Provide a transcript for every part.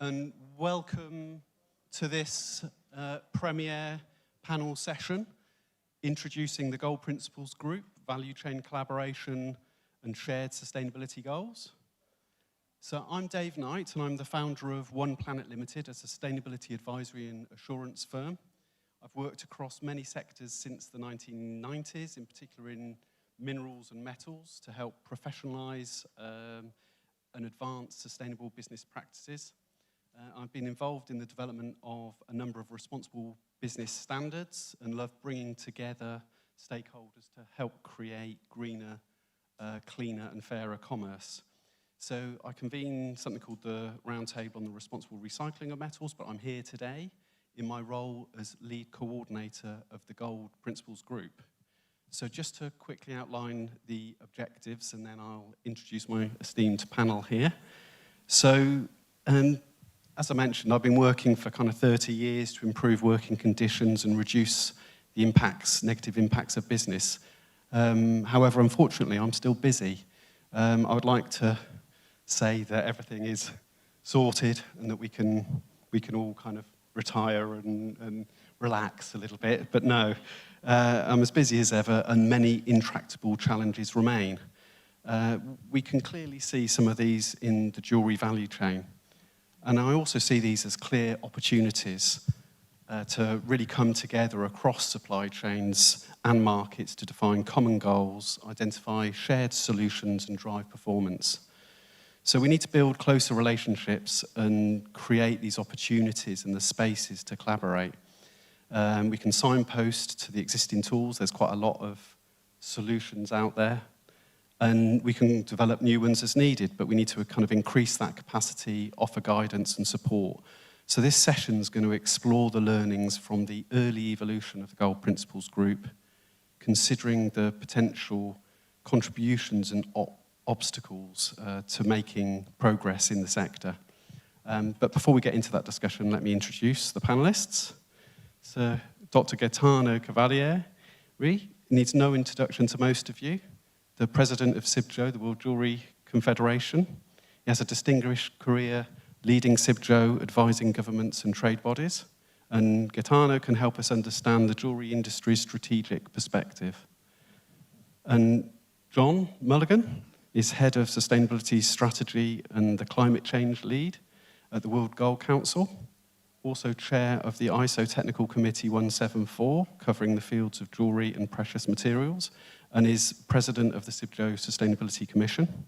and welcome to this premiere panel session introducing the Gold Principles Group, Value Chain Collaboration and Shared Sustainability Goals. So I'm Dave Knight, and I'm the founder of One Planet Limited, a sustainability advisory and assurance firm. I've worked across many sectors since the 1990s, in particular in minerals and metals, to help professionalize and advance sustainable business practices. I've been involved in the development of a number of responsible business standards and love bringing together stakeholders to help create greener, cleaner and fairer commerce. So I convene something called the Roundtable on the Responsible Recycling of Metals, but I'm here today in my role as lead coordinator of the Gold Principles Group. So just to quickly outline the objectives, and then I'll introduce my esteemed panel here. So, as I mentioned, I've been working for kind of 30 years to improve working conditions and reduce the negative impacts of business. However, unfortunately, I'm still busy. I would like to say that everything is sorted and that we can all kind of retire and relax a little bit, but no. I'm as busy as ever, and many intractable challenges remain. We can clearly see some of these in the jewellery value chain. And I also see these as clear opportunities to really come together across supply chains and markets to define common goals, identify shared solutions, and drive performance. So we need to build closer relationships and create these opportunities and the spaces to collaborate. We can signpost to the existing tools. There's quite a lot of solutions out there. And we can develop new ones as needed, but we need to kind of increase that capacity, offer guidance and support. So this session is going to explore the learnings from the early evolution of the Gold Principles Group, considering the potential contributions and obstacles to making progress in the sector. But before we get into that discussion, let me introduce the panelists. So Dr. Gaetano Cavalieri needs no introduction to most of you. The president of Cibjo, the World Jewellery Confederation. He has a distinguished career leading Cibjo, advising governments and trade bodies. And Gaetano can help us understand the jewellery industry's strategic perspective. And John Mulligan is head of sustainability strategy and the climate change lead at the World Gold Council. Also chair of the ISO Technical Committee 174, covering the fields of jewellery and precious materials, and is president of the Cibjo Sustainability Commission.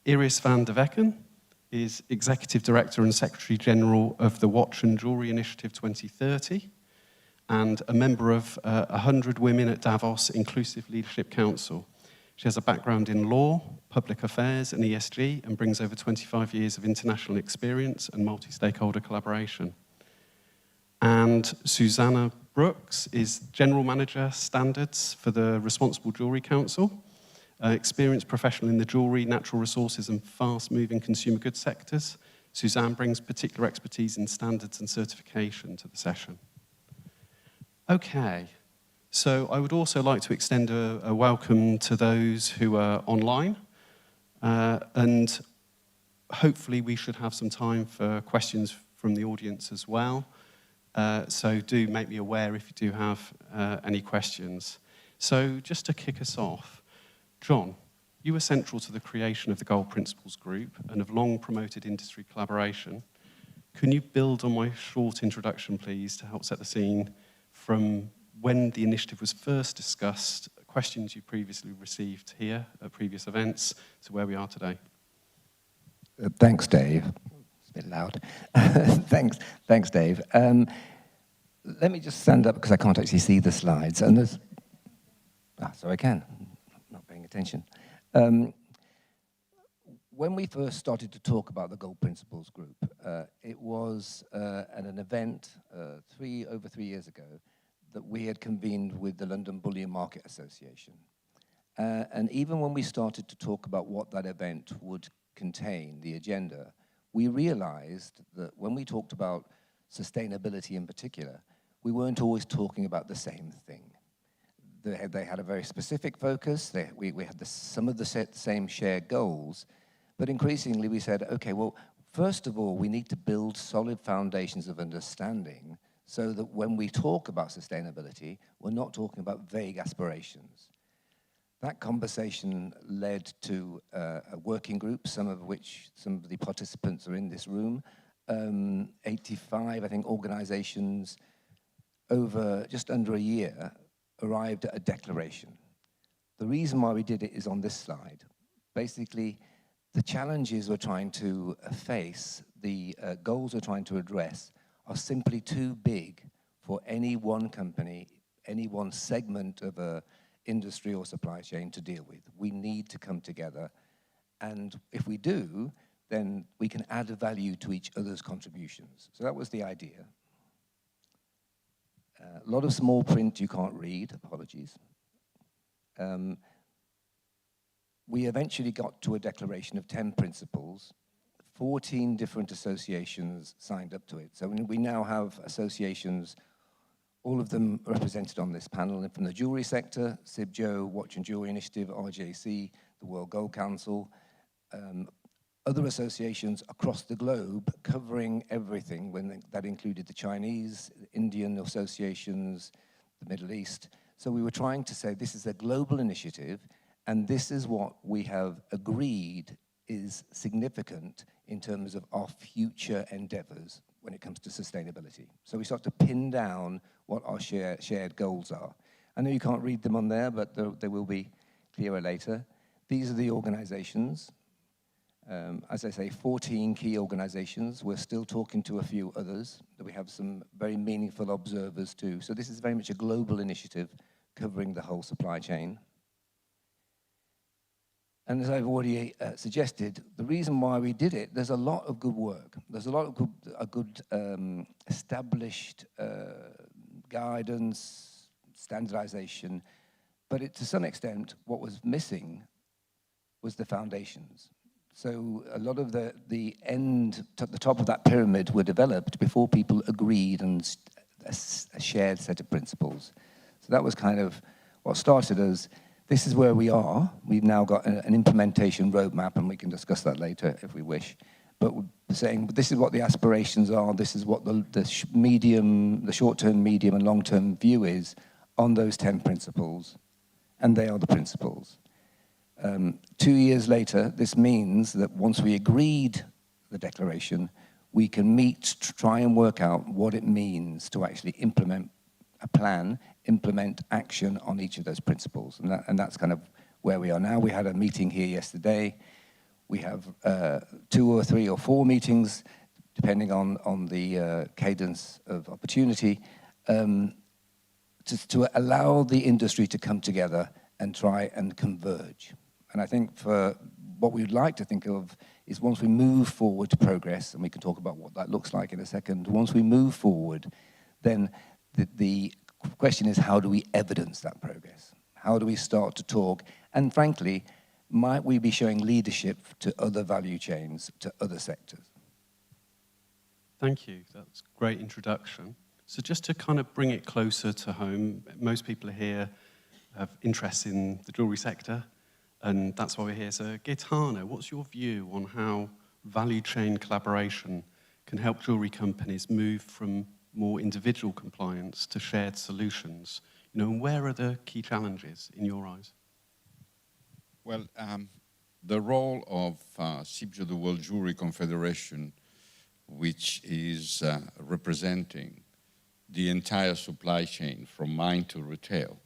Iris van der Veken is executive director and secretary general of the Watch and Jewellery Initiative 2030, and a member of 100 Women at Davos Inclusive Leadership Council. She has a background in law, public affairs and ESG, and brings over 25 years of international experience and multi-stakeholder collaboration. And Suzanne Brookes is General Manager Standards for the Responsible Jewellery Council, experienced professional in the jewellery, natural resources and fast-moving consumer goods sectors. Suzanne brings particular expertise in standards and certification to the session. Okay. So I would also like to extend a welcome to those who are online, and hopefully we should have some time for questions from the audience as well. So do make me aware if you do have any questions. So just to kick us off, John, you were central to the creation of the Gold Principles Group and have long promoted industry collaboration. Can you build on my short introduction, please, to help set the scene from when the initiative was first discussed, questions you previously received here at previous events, to where we are today? Thanks, Dave. It's a bit loud. Thanks, Dave. Let me just stand up because I can't actually see the slides. And there's, so I can. I'm not paying attention. When we first started to talk about the Gold Principles Group, it was at an event over 3 years ago that we had convened with the London Bullion Market Association. And even when we started to talk about what that event would contain, the agenda, we realized that when we talked about sustainability in particular, we weren't always talking about the same thing. They had a very specific focus. We had some of the same shared goals, but increasingly we said, okay, well, First of all, we need to build solid foundations of understanding so that when we talk about sustainability, we're not talking about vague aspirations. That conversation led to a working group, some of the participants are in this room, 85, I think, organizations over just under a year arrived at a declaration. The reason why we did it is on this slide. Basically, the challenges we're trying to face, the goals we're trying to address are simply too big for any one company, any one segment of a industry or supply chain to deal with. We need to come together, and if we do, then we can add value to each other's contributions. So that was the idea. A lot of small print you can't read, apologies. We eventually got to a declaration of 10 principles. 14 different associations signed up to it. So we now have associations, all of them represented on this panel, and from the jewellery sector, Cibjo, Watch and Jewellery Initiative, RJC, the World Gold Council, other associations across the globe covering everything, that included the Chinese, Indian associations, the Middle East. So we were trying to say this is a global initiative, and this is what we have agreed is significant in terms of our future endeavors when it comes to sustainability. So we start to pin down what our shared goals are. I know you can't read them on there, but they will be clearer later. These are the organizations. As I say, 14 key organizations. We're still talking to a few others. We have some very meaningful observers too. So this is very much a global initiative covering the whole supply chain. And as I've already suggested, the reason why we did it, there's a lot of good work. There's a lot of good established guidance, standardization, but to some extent, what was missing was the foundations. So a lot of the top of that pyramid were developed before people agreed on a shared set of principles. So that was kind of what started as, this is where we are. We've now got an implementation roadmap, and we can discuss that later if we wish. But we're saying this is what the aspirations are. This is what the short-term, medium, and long-term view is on those 10 principles, and they are the principles. 2 years later, this means that once we agreed the declaration, we can meet to try and work out what it means to actually implement a plan, implement action on each of those principles. And that's kind of where we are now. We had a meeting here yesterday. We have 2 or 3 or 4 meetings, depending on the cadence of opportunity, to allow the industry to come together and try and converge. And I think for what we'd like to think of is once we move forward to progress, and we can talk about what that looks like in a second, once we move forward, then the question is, how do we evidence that progress? How do we start to talk? And frankly, might we be showing leadership to other value chains, to other sectors? Thank you. That's a great introduction. So just to kind of bring it closer to home, most people here have interest in the jewellery sector, and that's why we're here. So Gaetano, what's your view on how value chain collaboration can help jewellery companies move from more individual compliance to shared solutions? And where are the key challenges in your eyes? Well, the role of Cibjo, the World Jewellery Confederation, which is representing the entire supply chain from mine to retail,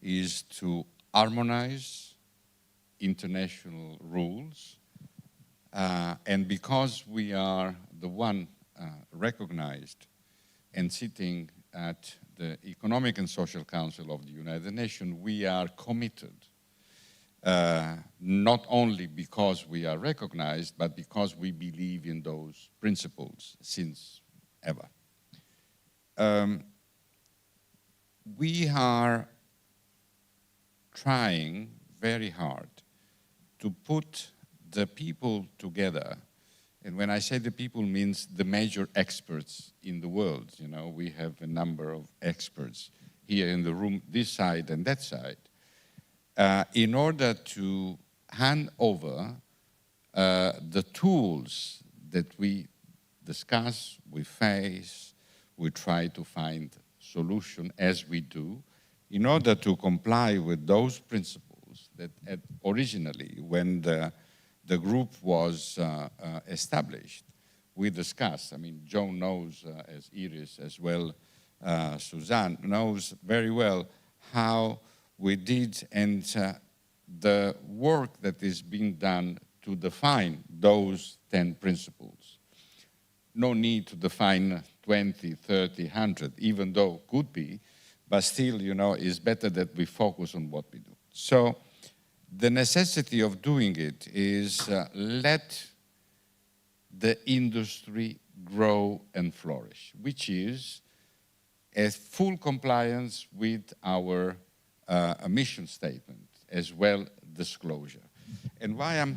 is to harmonize international rules. And because we are the one recognized and sitting at the Economic and Social Council of the United Nations, we are committed, not only because we are recognized, but because we believe in those principles since ever. We are trying very hard to put the people together. And when I say the people, means the major experts in the world. We have a number of experts here in the room, this side and that side, in order to hand over the tools that we discuss, we face, we try to find solution as we do in order to comply with those principles that originally, when the group was established, we discussed. I mean, Joan knows, as Iris as well, Suzanne knows very well how we did, and the work that is being done to define those 10 principles. No need to define 20, 30, 100, even though could be, but still, you know, it's better that we focus on what we do. So the necessity of doing it is let the industry grow and flourish, which is a full compliance with our mission statement, as well disclosure. And why I'm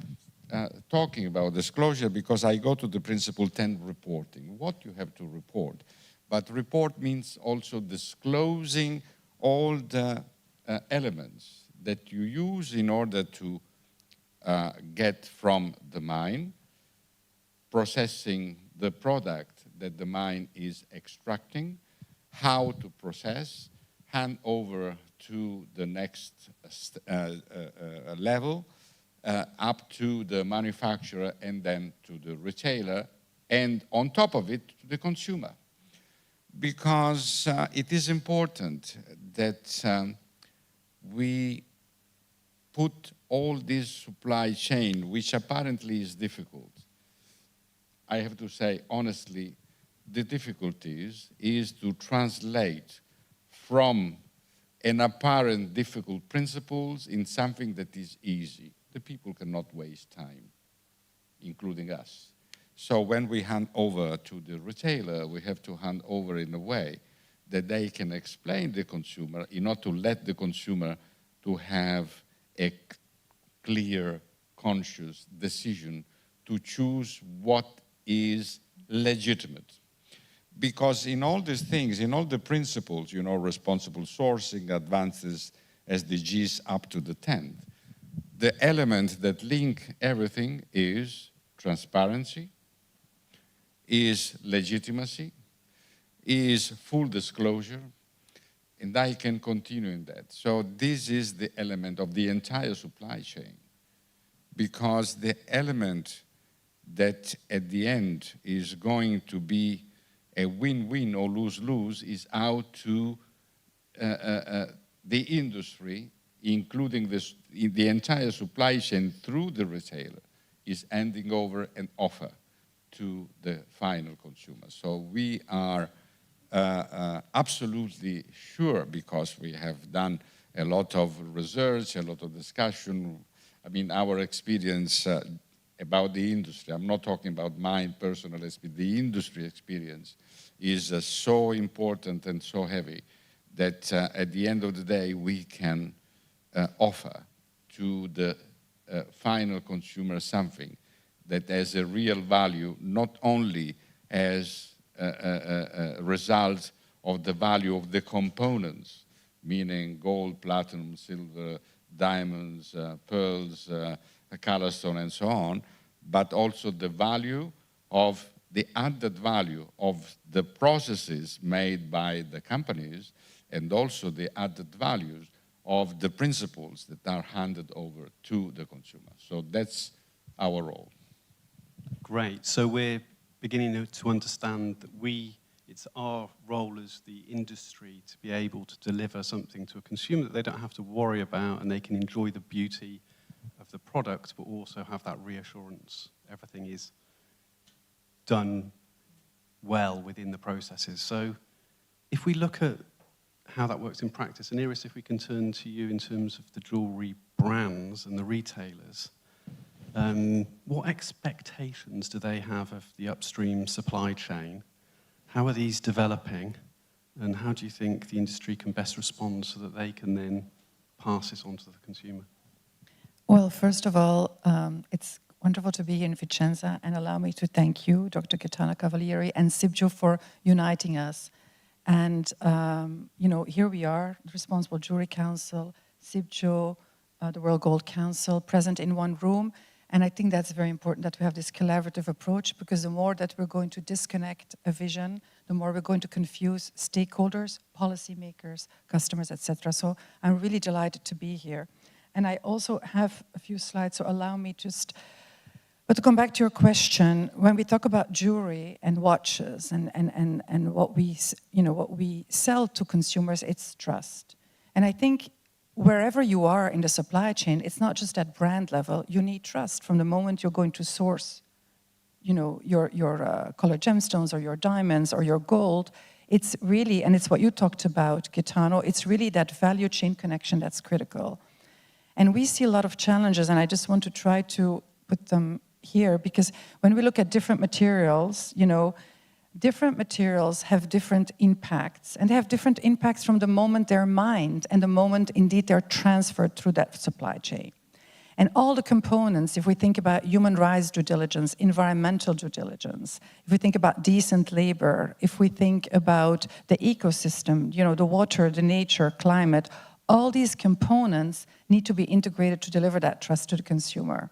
talking about disclosure, because I go to the principle 10, reporting, what you have to report. But report means also disclosing all the elements that you use in order to get from the mine, processing the product that the mine is extracting, how to process, hand over to the next level, up to the manufacturer and then to the retailer, and on top of it, to the consumer. Because it is important that we put all this supply chain, which apparently is difficult. I have to say, honestly, the difficulties is to translate from an apparent difficult principles in something that is easy. The people cannot waste time, including us. So when we hand over to the retailer, we have to hand over in a way that they can explain the consumer in order to let the consumer to have a clear, conscious decision to choose what is legitimate. Because in all these things, in all the principles, you know, responsible sourcing, advances, SDGs up to the 10th, the element that link everything is transparency, is legitimacy, is full disclosure, and I can continue in that. So this is the element of the entire supply chain, because the element that at the end is going to be a win-win or lose-lose is how to the industry, including the entire supply chain through the retailer, is handing over an offer to the final consumer. So we are absolutely sure, because we have done a lot of research, a lot of discussion. I mean, our experience about the industry, I'm not talking about my personal experience, the industry experience is so important and so heavy that at the end of the day, we can offer to the final consumer something that has a real value, not only as a result of the value of the components, meaning gold, platinum, silver, diamonds, pearls, color stone, and so on, but also the value of the added value of the processes made by the companies, and also the added values of the principles that are handed over to the consumer. So that's our role. Great. So we're beginning to understand that it's our role as the industry to be able to deliver something to a consumer that they don't have to worry about, and they can enjoy the beauty of the product, but also have that reassurance everything is done well within the processes. So if we look at how that works in practice, and Iris, if we can turn to you in terms of the jewellery brands and the retailers, what expectations do they have of the upstream supply chain? How are these developing? And how do you think the industry can best respond so that they can then pass this on to the consumer? Well, first of all, it's wonderful to be here in Vicenza, and allow me to thank you, Dr. Gaetano, Cavalieri, and Cibjo for uniting us. And, you know, here we are, the Responsible Jewelry Council, Cibjo, the World Gold Council, present in one room. And I think that's very important that we have this collaborative approach, because the more that we're going to disconnect a vision, the more we're going to confuse stakeholders, policymakers, customers, etc. So I'm really delighted to be here. And I also have a few slides, so allow me just... But to come back to your question, when we talk about jewelry and watches and what we sell to consumers, it's trust. And I think wherever you are in the supply chain, it's not just at brand level. You need trust from the moment you're going to source, your colored gemstones or your diamonds or your gold. It's really, and it's what you talked about, Gaetano, it's really that value chain connection that's critical. And we see a lot of challenges, and I just want to try to put them here, because when we look at different materials, different materials have different impacts, and they have different impacts from the moment they're mined and the moment indeed they're transferred through that supply chain. And all the components, if we think about human rights due diligence, environmental due diligence, if we think about decent labor, if we think about the ecosystem, the water, the nature, climate, all these components need to be integrated to deliver that trust to the consumer.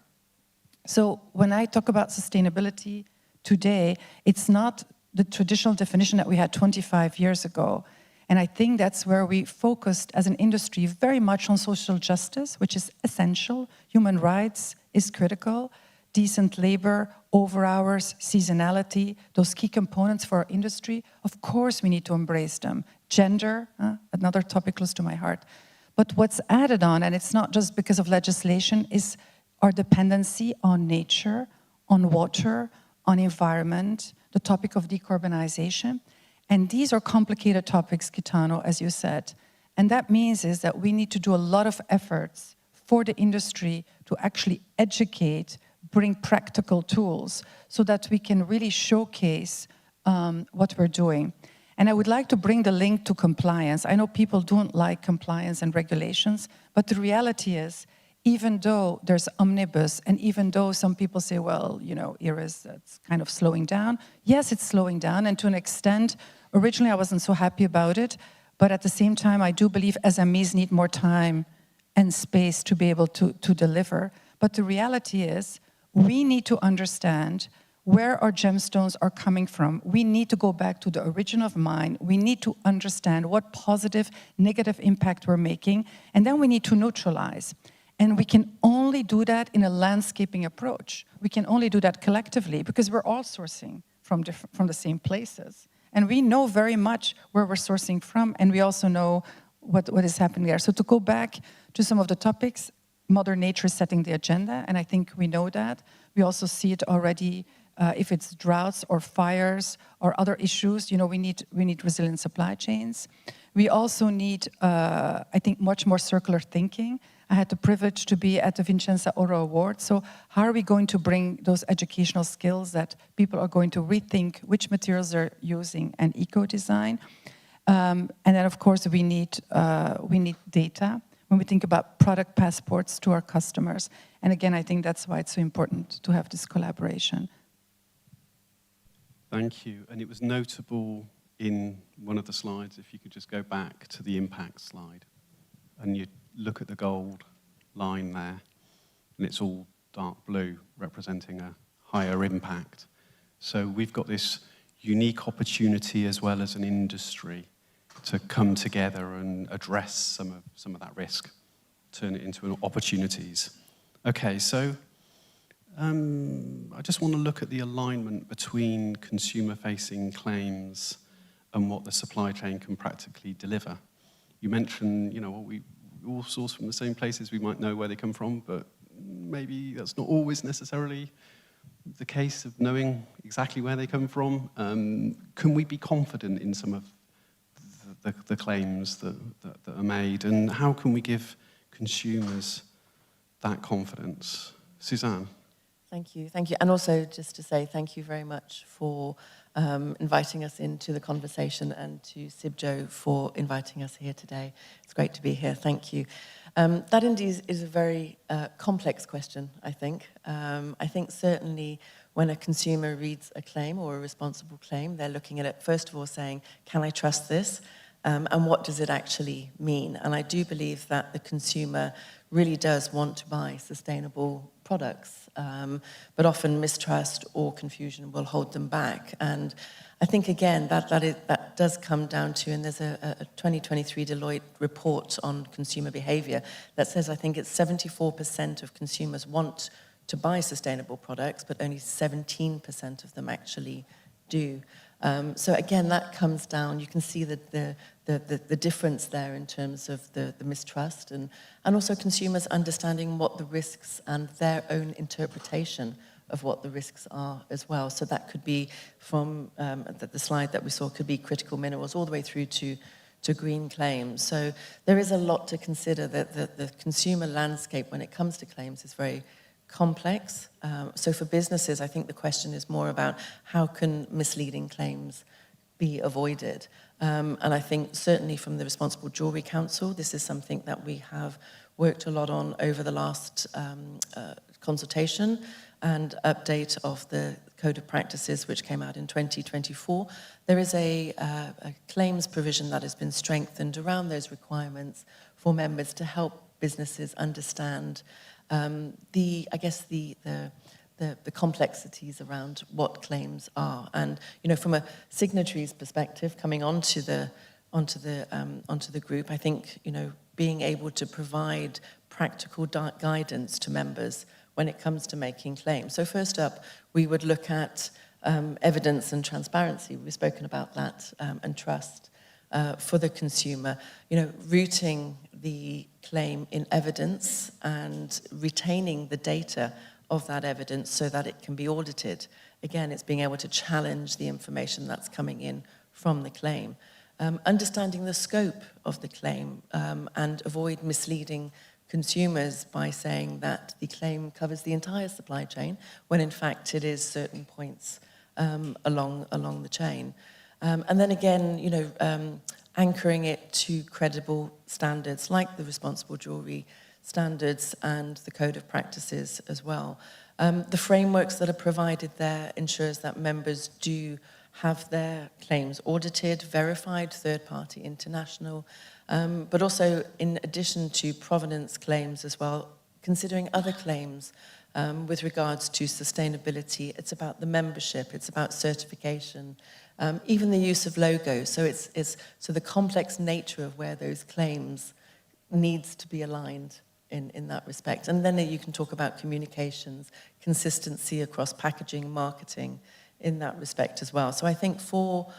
So when I talk about sustainability today, it's not the traditional definition that we had 25 years ago. And I think that's where we focused as an industry very much on social justice, which is essential. Human rights is critical. Decent labor, overhours, seasonality, those key components for our industry, of course we need to embrace them. Gender, another topic close to my heart. But what's added on, and it's not just because of legislation, is our dependency on nature, on water, on environment, the topic of decarbonization. And these are complicated topics, Gaetano, as you said. And that means is that we need to do a lot of efforts for the industry to actually educate, bring practical tools so that we can really showcase what we're doing. And I would like to bring the link to compliance. I know people don't like compliance and regulations, but the reality is, even though there's omnibus, and even though some people say, well, it's kind of slowing down. Yes, it's slowing down, and to an extent, originally I wasn't so happy about it, but at the same time, I do believe SMEs need more time and space to be able to deliver. But the reality is, we need to understand where our gemstones are coming from. We need to go back to the origin of mine. We need to understand what positive, negative impact we're making, and then we need to neutralize. And we can only do that in a landscaping approach. We can only do that collectively because we're all sourcing from the same places. And we know very much where we're sourcing from, and we also know what is happening there. So to go back to some of the topics, Mother Nature is setting the agenda, and I think we know that. We also see it already if it's droughts or fires or other issues. We need resilient supply chains. We also need, I think, much more circular thinking. I had the privilege to be at the Vincenza Oro Award. So how are we going to bring those educational skills that people are going to rethink which materials they're using and eco-design? And then, of course, we need data when we think about product passports to our customers. And again, I think that's why it's so important to have this collaboration. Thank you. And it was notable in one of the slides, if you could just go back to the impact slide, and you look at the gold line there, and it's all dark blue, representing a higher impact. So we've got this unique opportunity as well as an industry to come together and address some of that risk, turn it into opportunities. Okay, so I just want to look at the alignment between consumer-facing claims and what the supply chain can practically deliver. You mentioned, we all source from the same places, we might know where they come from, but maybe that's not always necessarily the case of knowing exactly where they come from. Can we be confident in some of the claims that are made, and how can we give consumers that confidence? Suzanne? Thank you. And also just to say thank you very much for inviting us into the conversation, and to Cibjo for inviting us here today. It's great to be here. Thank you. That indeed is a very complex question, I think. I think certainly when a consumer reads a claim or a responsible claim, they're looking at it, first of all, saying, can I trust this? And what does it actually mean? And I do believe that the consumer really does want to buy sustainable products, but often mistrust or confusion will hold them back. And I think, again, that does come down to, and there's a 2023 Deloitte report on consumer behavior that says, I think it's 74% of consumers want to buy sustainable products, but only 17% of them actually do. So again, that comes down, you can see the difference there in terms of the mistrust and also consumers understanding what the risks and their own interpretation of what the risks are as well. So that could be from the slide that we saw, could be critical minerals all the way through to green claims. So there is a lot to consider. That the consumer landscape when it comes to claims is very complex. So for businesses, I think the question is more about how can misleading claims be avoided. And I think certainly from the Responsible Jewellery Council, this is something that we have worked a lot on over the last consultation and update of the Code of Practices, which came out in 2024. There is a claims provision that has been strengthened around those requirements for members to help businesses understand the complexities around what claims are. And from a signatory's perspective, coming onto the group, I think being able to provide practical guidance to members when it comes to making claims. So first up, we would look at evidence and transparency. We've spoken about that, and trust for the consumer. Rooting the claim in evidence and retaining the data of that evidence so that it can be audited. Again, it's being able to challenge the information that's coming in from the claim. Understanding the scope of the claim and avoid misleading consumers by saying that the claim covers the entire supply chain, when in fact it is certain points along the chain. And then again, anchoring it to credible standards like the Responsible Jewellery Standards and the Code of Practices as well. The frameworks that are provided there ensures that members do have their claims audited, verified, third-party, international, but also in addition to provenance claims as well, considering other claims with regards to sustainability. It's about the membership, it's about certification, even the use of logos. So so the complex nature of where those claims needs to be aligned in that respect. And then you can talk about communications, consistency across packaging, marketing in that respect as well. So I think for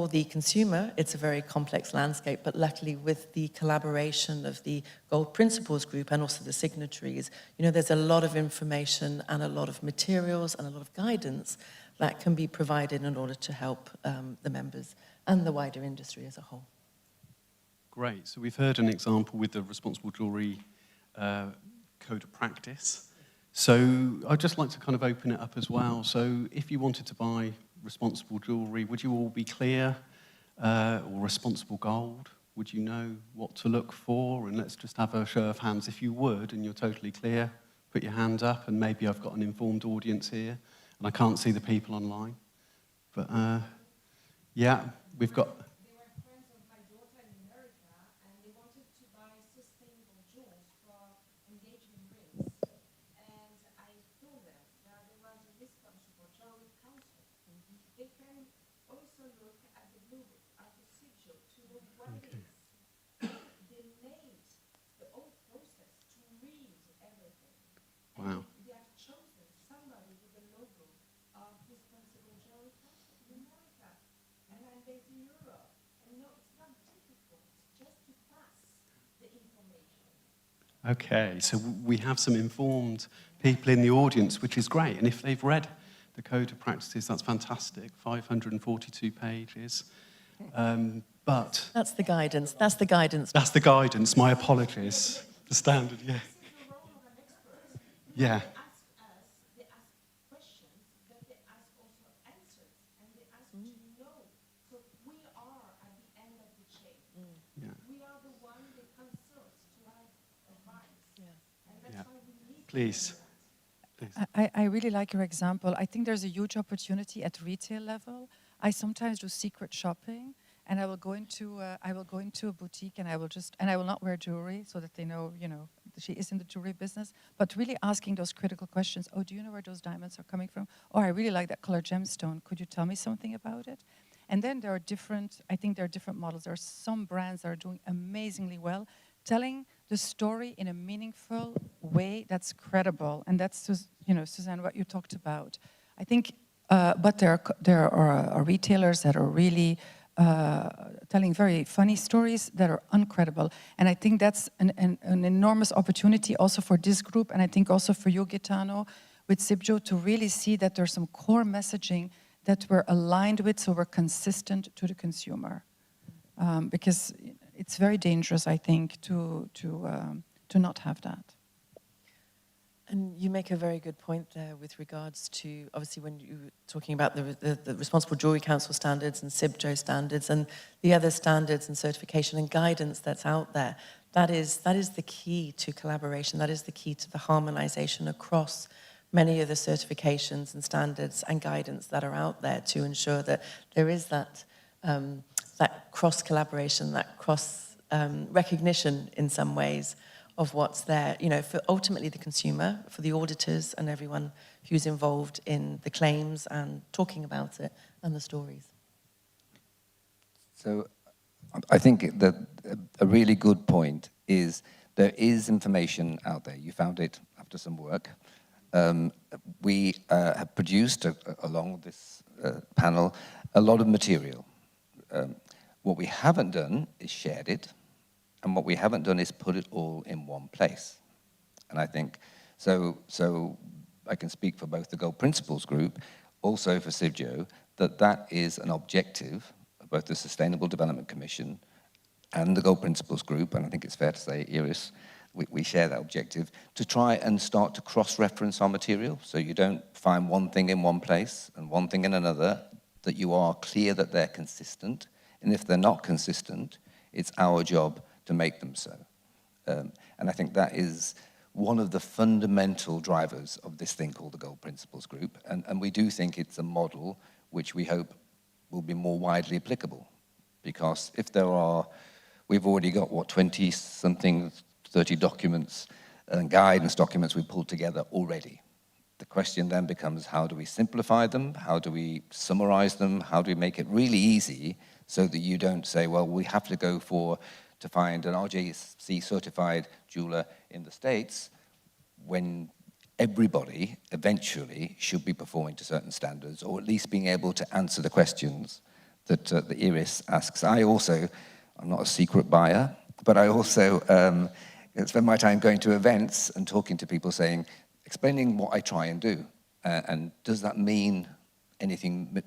the consumer, it's a very complex landscape, but luckily with the collaboration of the Gold Principles Group and also the signatories, there's a lot of information and a lot of materials and a lot of guidance that can be provided in order to help the members and the wider industry as a whole. Great. So we've heard an example with the Responsible Jewellery Code of Practice. So I'd just like to kind of open it up as well. So if you wanted to buy responsible jewellery, would you all be clear? Or responsible gold? Would you know what to look for? And let's just have a show of hands. If you would, and you're totally clear, put your hand up, and maybe I've got an informed audience here, and I can't see the people online. But yeah, we've got... They were friends of my daughter in America, and they wanted to buy sustainable jewels for engagement rings. And I told them that there was a Responsible Jewellery Council. They can also look at the Blue Book, at the Cibjo, to know what it is. They made the whole process to read everything. Wow. They have chosen somebody with the logo of Responsible Jewellery Council in America. And I'm based in Europe. And no, it's not difficult, just to pass the information. Okay, so we have some informed people in the audience, which is great. And if they've read the Code of Practices, that's fantastic, 542 pages. But... That's the guidance. That's the guidance. That's the guidance, my apologies. The standard, yeah. This is the role of an expert. Yeah. They ask questions, but they ask also answers, and they ask to know. So we are at the end of the chain. Yeah. We are the one they consult to have advice. And that's Yeah. why we need to Please. do that. I really like your example. I think there's a huge opportunity at retail level. I sometimes do secret shopping, and I will go into a boutique, and I will not wear jewelry so that they know, she is in the jewelry business, but really asking those critical questions. Oh, do you know where those diamonds are coming from? Oh, I really like that color gemstone. Could you tell me something about it? And then there are different, I think there are different models. There are some brands that are doing amazingly well, telling the story in a meaningful way that's credible. And that's, you know, Suzanne, what you talked about. I think, but there are retailers that are really telling very funny stories that are uncredible. And I think that's an enormous opportunity also for this group, and I think also for you, Gaetano, with Cibjo, to really see that there's some core messaging that we're aligned with, so we're consistent to the consumer. Because it's very dangerous, I think, to not have that. And you make a very good point there with regards to, obviously, when you were talking about the Responsible Jewellery Council standards and Cibjo standards and the other standards and certification and guidance that's out there. That is the key to collaboration. That is the key to the harmonization across many of the certifications and standards and guidance that are out there to ensure that there is that that cross-collaboration, that cross-recognition in some ways of what's there, you know, for ultimately the consumer, for the auditors and everyone who's involved in the claims and talking about it and the stories. So I think that a really good point is there is information out there. You found it after some work. We have produced, along with this panel, a lot of material. What we haven't done is shared it, and what we haven't done is put it all in one place. And I think, so I can speak for both the Gold Principles Group, also for Cibjo, that is an objective of both the Sustainable Development Commission and the Gold Principles Group, and I think it's fair to say, Iris, we share that objective, to try and start to cross-reference our material, so you don't find one thing in one place and one thing in another, that you are clear that they're consistent, and if they're not consistent, it's our job to make them so. And I think that is one of the fundamental drivers of this thing called the Gold Principles Group, and we do think it's a model which we hope will be more widely applicable, because if there are, we've already got, what, 20-something, 30 documents and guidance documents we pulled together already. The question then becomes, how do we simplify them? How do we summarize them? How do we make it really easy so that you don't say, well, we have to go to find an RJC certified jeweler in the States, when everybody eventually should be performing to certain standards, or at least being able to answer the questions that the Iris asks. I'm not a secret buyer, but I also spend my time going to events and talking to people, explaining what I try and do. And does that mean anything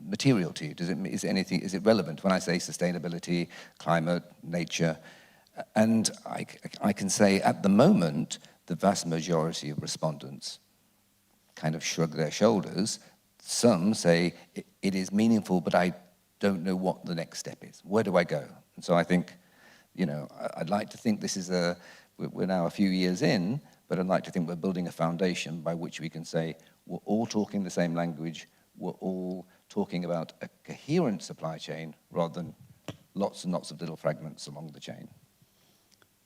material to you? Is it relevant when I say sustainability, climate, nature? And I can say at the moment, the vast majority of respondents kind of shrug their shoulders. Some say it is meaningful, but I don't know what the next step is. Where do I go? And so I think, you know, I'd like to think this is we're now a few years in, but I'd like to think we're building a foundation by which we can say we're all talking the same language, we're all talking about a coherent supply chain rather than lots and lots of little fragments along the chain.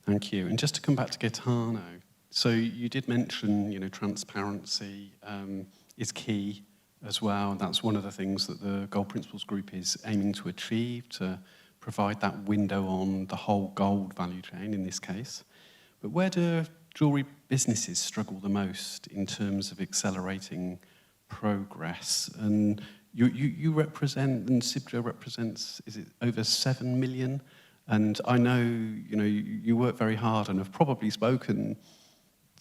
Thank you. And just to come back to Gaetano, so you did mention, you know, transparency is key as well. That's one of the things that the Gold Principles Group is aiming to achieve, to provide that window on the whole gold value chain in this case. But where do jewellery businesses struggle the most in terms of accelerating progress? And you represent, and Cibjo represents, is it over 7 million? And I know, you know, you work very hard and have probably spoken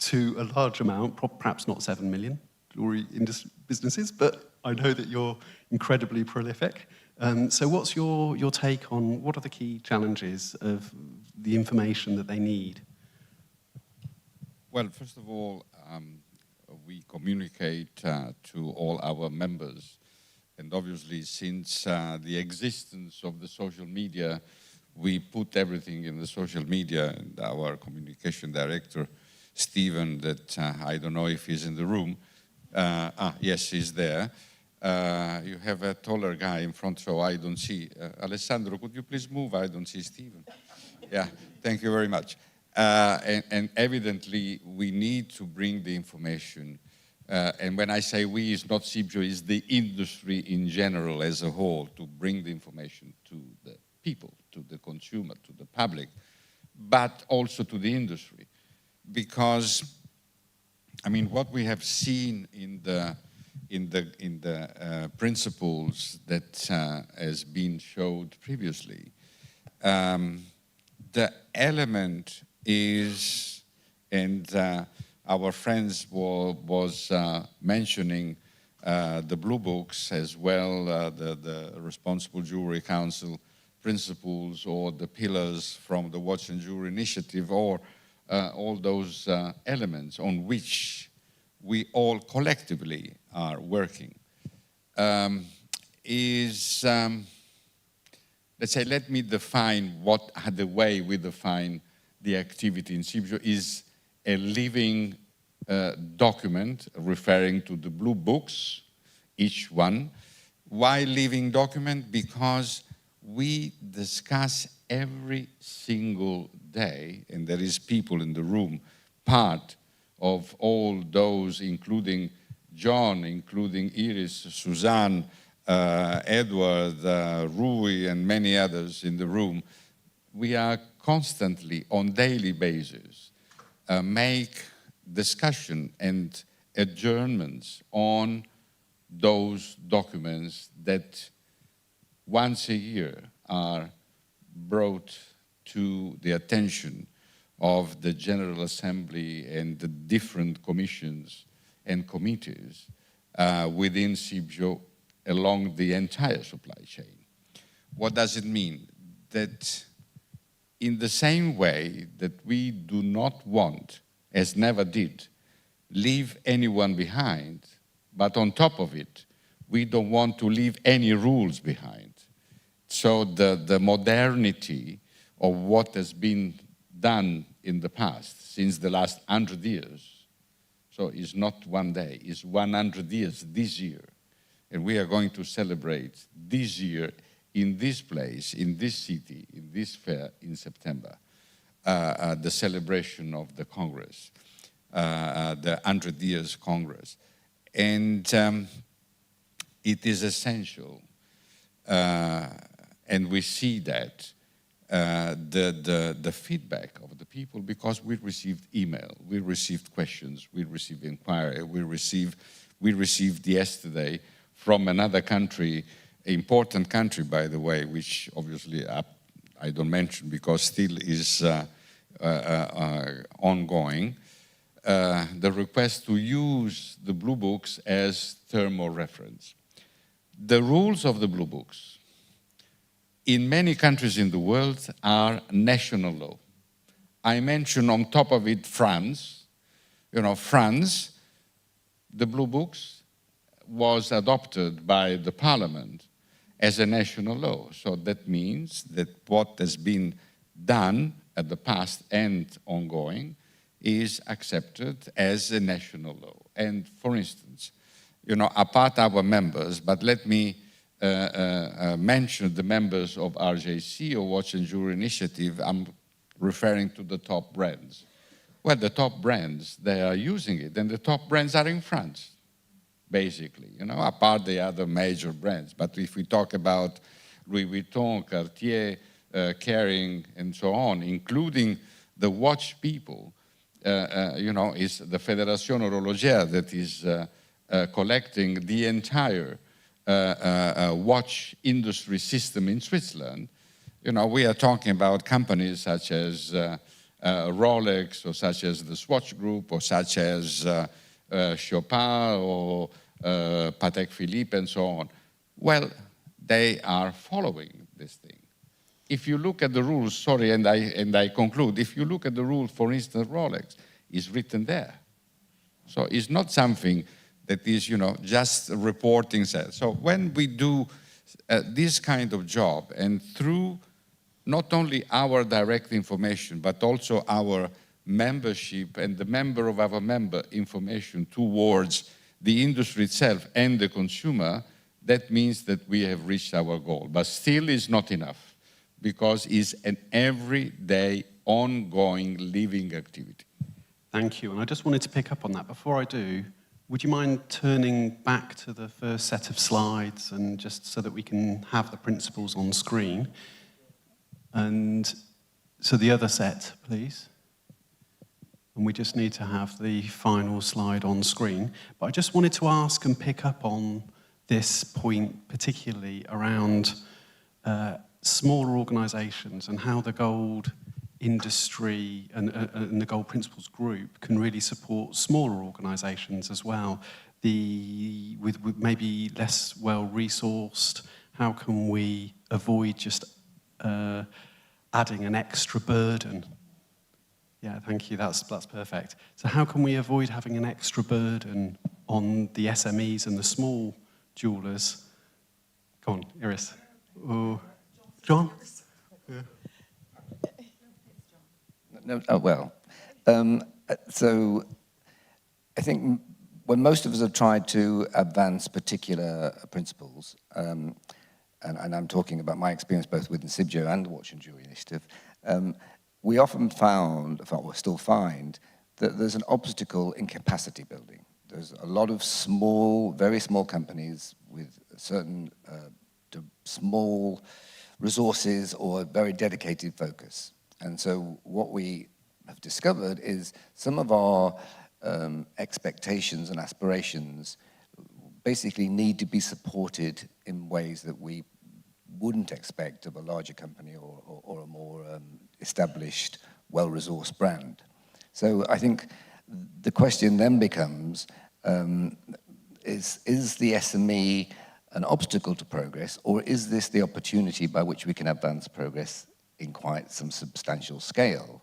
to a large amount, perhaps not 7 million jewellery businesses, but I know that you're incredibly prolific. So what's your take on what are the key challenges of the information that they need? Well, first of all, we communicate to all our members. And obviously, since the existence of the social media, we put everything in the social media. And our communication director, Stephen, that I don't know if he's in the room. Yes, he's there. You have a taller guy in front, so I don't see. Alessandro, could you please move? I don't see Stephen. Yeah, thank you very much. and evidently we need to bring the information. And when I say we, it's not Cibjo, it's the industry in general as a whole, to bring the information to the people, to the consumer, to the public, but also to the industry. Because, I mean, what we have seen in the principles that has been showed previously, the element is, and our friends was mentioning the Blue Books as well, the Responsible Jewellery Council principles, or the pillars from the Watch and Jewellery Initiative, or all those elements on which we all collectively are working, let's say, let me define what the way we define the activity in Cibjo is a living document referring to the Blue Books, each one. Why living document? Because we discuss every single day, and there is people in the room, part of all those, including John, including Iris, Suzanne, Edward, Rui, and many others in the room. We are constantly, on daily basis, make discussion and adjournments on those documents that once a year are brought to the attention of the General Assembly and the different commissions and committees within Cibjo along the entire supply chain. What does it mean? That in the same way that we do not want, as never did, leave anyone behind, but on top of it, we don't want to leave any rules behind. So the modernity of what has been done in the past, since the last 100 years, so it's not one day, it's 100 years this year. And we are going to celebrate this year in this place, in this city, in this fair in September, the celebration of the Congress, the 100 Years Congress. And it is essential, and we see that, the feedback of the people, because we received email, we received questions, we received inquiry, we received yesterday from another country, important country, by the way, which obviously I don't mention because still is ongoing, the request to use the Blue Books as thermal reference. The rules of the Blue Books in many countries in the world are national law. I mention on top of it France. You know, France, the Blue Books was adopted by the Parliament as a national law. So that means that what has been done at the past and ongoing is accepted as a national law. And for instance, you know, apart our members, but let me mention the members of RJC, or Watch and Jewellery Initiative. I'm referring to the top brands. Well, the top brands, they are using it, and the top brands are in France, basically, you know, apart the other major brands. But if we talk about Louis Vuitton, Cartier, Kering, and so on, including the watch people, you know, is the Fédération Horlogère that is collecting the entire watch industry system in Switzerland. You know, we are talking about companies such as Rolex, or such as the Swatch Group, or such as Chopin, or Patek Philippe, and so on. Well, they are following this thing. If you look at the rules, sorry, and I conclude, if you look at the rules, for instance, Rolex, is written there. So it's not something that is, you know, just reporting. So when we do this kind of job, and through not only our direct information, but also our membership and the member of our member information towards the industry itself and the consumer, that means that we have reached our goal. But still is not enough, because it's an everyday ongoing living activity. Thank you. And I just wanted to pick up on that. Before I do, would you mind turning back to the first set of slides and just so that we can have the principles on screen? And so the other set, please. And we just need to have the final slide on screen. But I just wanted to ask and pick up on this point, particularly around smaller organisations and how the gold industry and the Gold Principles Group can really support smaller organisations as well. With maybe less well-resourced, how can we avoid just adding an extra burden? Yeah, thank you, that's perfect. So how can we avoid having an extra burden on the SMEs and the small jewellers? Go on, Iris. Oh, John? Yeah. No, well, so I think when most of us have tried to advance particular principles, and I'm talking about my experience both with the Cibjo and the Watch and Jewellery Initiative, we often found, or still find, that there's an obstacle in capacity building. There's a lot of small, very small companies with certain small resources or a very dedicated focus. And so what we have discovered is some of our expectations and aspirations basically need to be supported in ways that we wouldn't expect of a larger company or a more established, well-resourced brand. So I think the question then becomes, is the SME an obstacle to progress, or is this the opportunity by which we can advance progress in quite some substantial scale?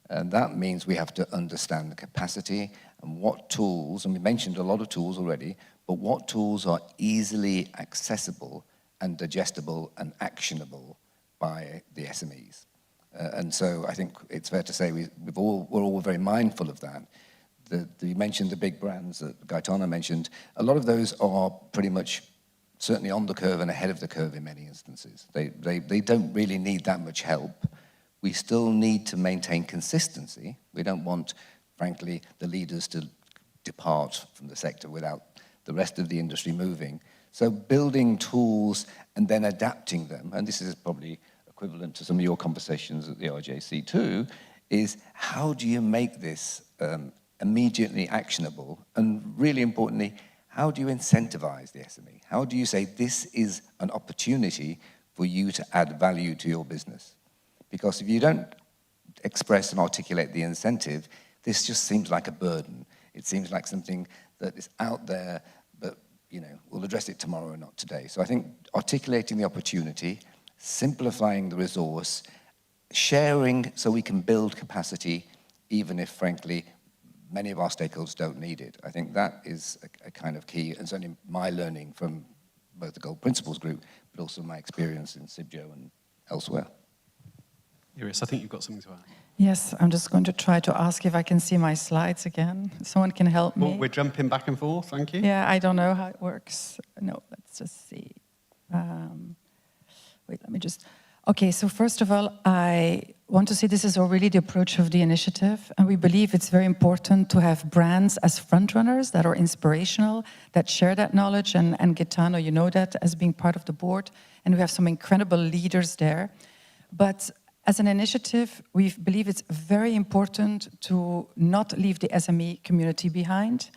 And that means we have to understand the capacity and what tools, and we mentioned a lot of tools already, but what tools are easily accessible and digestible and actionable by the SMEs. And so I think it's fair to say we're all very mindful of that. You mentioned the big brands that Gaetano mentioned. A lot of those are pretty much certainly on the curve and ahead of the curve in many instances. They don't really need that much help. We still need to maintain consistency. We don't want, frankly, the leaders to depart from the sector without the rest of the industry moving. So building tools and then adapting them, and this is probably equivalent to some of your conversations at the RJC too, is how do you make this immediately actionable? And really importantly, how do you incentivize the SME? How do you say this is an opportunity for you to add value to your business? Because if you don't express and articulate the incentive, this just seems like a burden. It seems like something that is out there, but we'll address it tomorrow and not today. So I think articulating the opportunity, simplifying the resource, sharing so we can build capacity, even if, frankly, many of our stakeholders don't need it. I think that is a kind of key, and certainly my learning from both the Gold Principles Group, but also my experience in Cibjo and elsewhere. Iris, I think you've got something to add. Yes, I'm just going to try to ask if I can see my slides again. Someone can help me. Well, we're jumping back and forth, thank you. Yeah, I don't know how it works. No, let's just see. Wait, let me just... Okay, so first of all, I want to say this is already the approach of the initiative, and we believe it's very important to have brands as frontrunners that are inspirational, that share that knowledge, and Gaetano, you know that as being part of the board, and we have some incredible leaders there. But as an initiative, we believe it's very important to not leave the SME community behind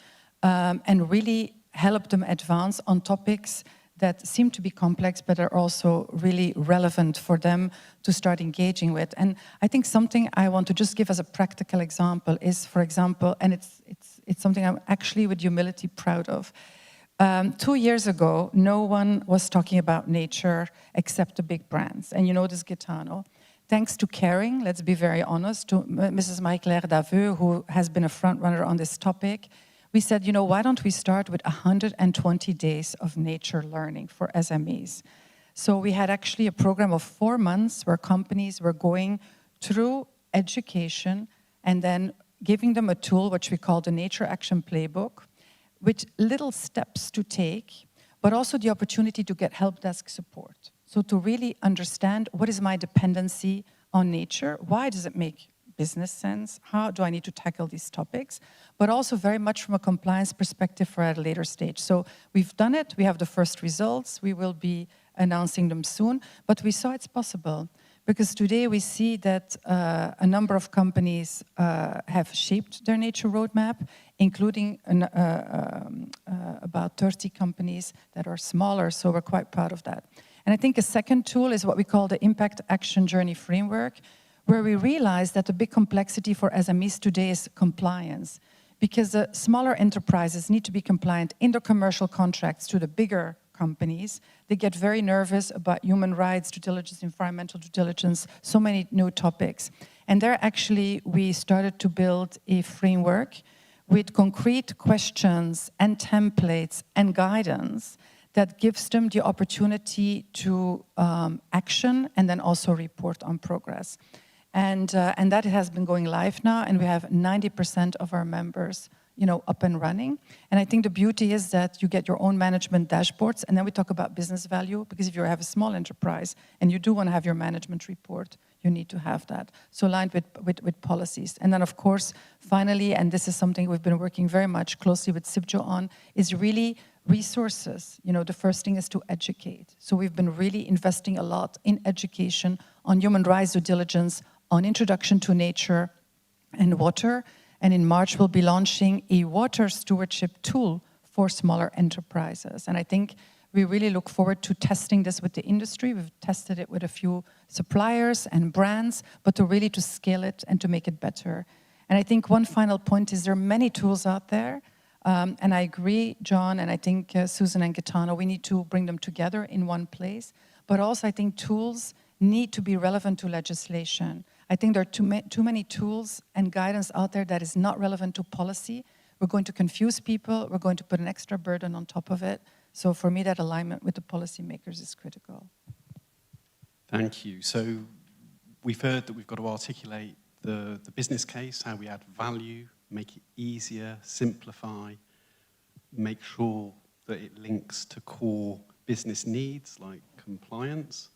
and really help them advance on topics that seem to be complex, but are also really relevant for them to start engaging with. And I think something I want to just give as a practical example is, for example, and it's something I'm actually with humility proud of. 2 years ago, no one was talking about nature except the big brands. And you know this, Gaetano. Thanks to caring, let's be very honest, to Mrs. Marie-Claire Daveux, who has been a front runner on this topic, we said, why don't we start with 120 days of nature learning for SMEs? So we had actually a program of 4 months where companies were going through education and then giving them a tool, which we call the Nature Action Playbook, with little steps to take, but also the opportunity to get help desk support. So to really understand what is my dependency on nature, why does it make business sense. How do I need to tackle these topics? But also very much from a compliance perspective for at a later stage. So we've done it. We have the first results. We will be announcing them soon. But we saw it's possible. Because today we see that a number of companies have shaped their nature roadmap, including about 30 companies that are smaller, so we're quite proud of that. And I think a second tool is what we call the Impact Action Journey Framework, where we realize that the big complexity for SMEs today is compliance, because the smaller enterprises need to be compliant in their commercial contracts to the bigger companies. They get very nervous about human rights, due diligence, environmental due diligence, so many new topics. And there actually we started to build a framework with concrete questions and templates and guidance that gives them the opportunity to action and then also report on progress. And that has been going live now, and we have 90% of our members up and running. And I think the beauty is that you get your own management dashboards, and then we talk about business value, because if you have a small enterprise and you do want to have your management report, you need to have that. So aligned with policies. And then of course, finally, and this is something we've been working very much closely with Cibjo on, is really resources. The first thing is to educate. So we've been really investing a lot in education on human rights due diligence, on introduction to nature and water. And in March, we'll be launching a water stewardship tool for smaller enterprises. And I think we really look forward to testing this with the industry. We've tested it with a few suppliers and brands, but to scale it and to make it better. And I think one final point is there are many tools out there. And I agree, John, and I think Suzanne and Gaetano, we need to bring them together in one place. But also I think tools need to be relevant to legislation. I think there are too many tools and guidance out there that is not relevant to policy. We're going to confuse people. We're going to put an extra burden on top of it. So for me, that alignment with the policymakers is critical. Thank you. So we've heard that we've got to articulate the business case, how we add value, make it easier, simplify, make sure that it links to core business needs like compliance,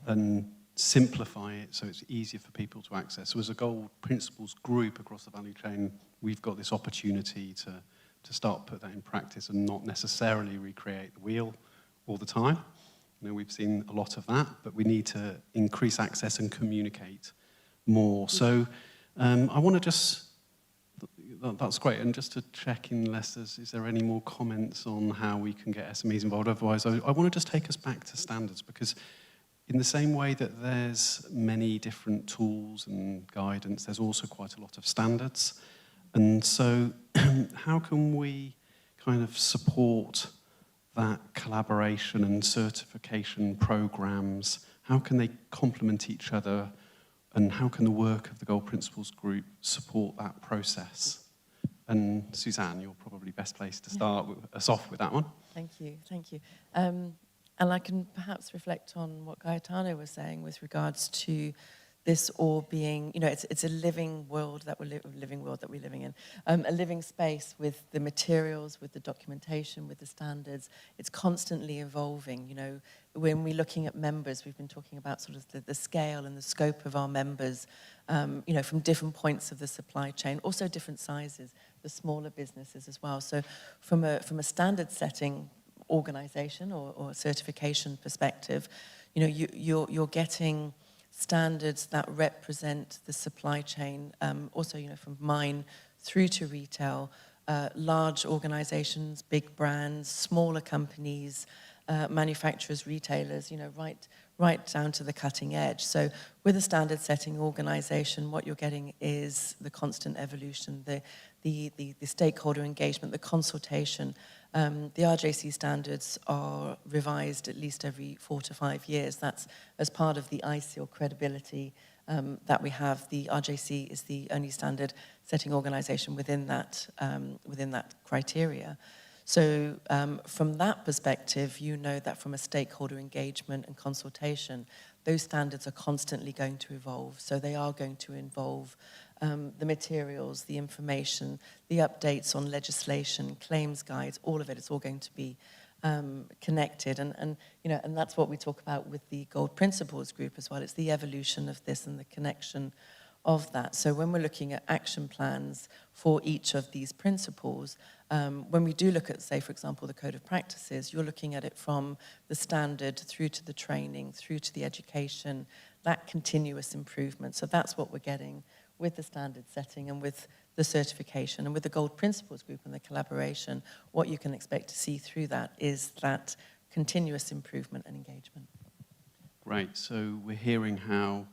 and simplify it so it's easier for people to access. So as a gold principles group across the value chain, we've got this opportunity to start put that in practice and not necessarily recreate the wheel all the time. We've seen a lot of that, but we need to increase access and communicate more. So I want to that's great. And just to check in, is there any more comments on how we can get SMEs involved? Otherwise, I want to just take us back to standards, because in the same way that there's many different tools and guidance, there's also quite a lot of standards. And so how can we kind of support that collaboration and certification programs? How can they complement each other? And how can the work of the Gold Principles Group support that process? And Suzanne, you're probably best placed to start us off with that one. Thank you. And I can perhaps reflect on what Gaetano was saying with regards to this all being, it's a living world that we're living in, a living space with the materials, with the documentation, with the standards. It's constantly evolving. When we're looking at members, we've been talking about sort of the scale and the scope of our members, from different points of the supply chain, also different sizes, the smaller businesses as well. So from a standard setting organization or certification perspective, you're getting standards that represent the supply chain, also from mine through to retail, large organizations, big brands, smaller companies, manufacturers, retailers, right down to the cutting edge. So with a standard setting organization, what you're getting is the constant evolution, the stakeholder engagement, the consultation. The RJC standards are revised at least every 4 to 5 years. That's as part of the ISEAL credibility that we have. The RJC is the only standard setting organization within that criteria. So from that perspective, that from a stakeholder engagement and consultation, those standards are constantly going to evolve. So they are going to involve the materials, the information, the updates on legislation, claims guides, all of it. It's all going to be connected, and that's what we talk about with the Gold Principles Group as well. It's the evolution of this and the connection of that. So when we're looking at action plans for each of these principles, when we do look at, say, for example, the Code of Practices, you're looking at it from the standard through to the training, through to the education, that continuous improvement. So that's what we're getting with the standard setting and with the certification. And with the Gold Principles Group and the collaboration, what you can expect to see through that is that continuous improvement and engagement. Great. So we're hearing how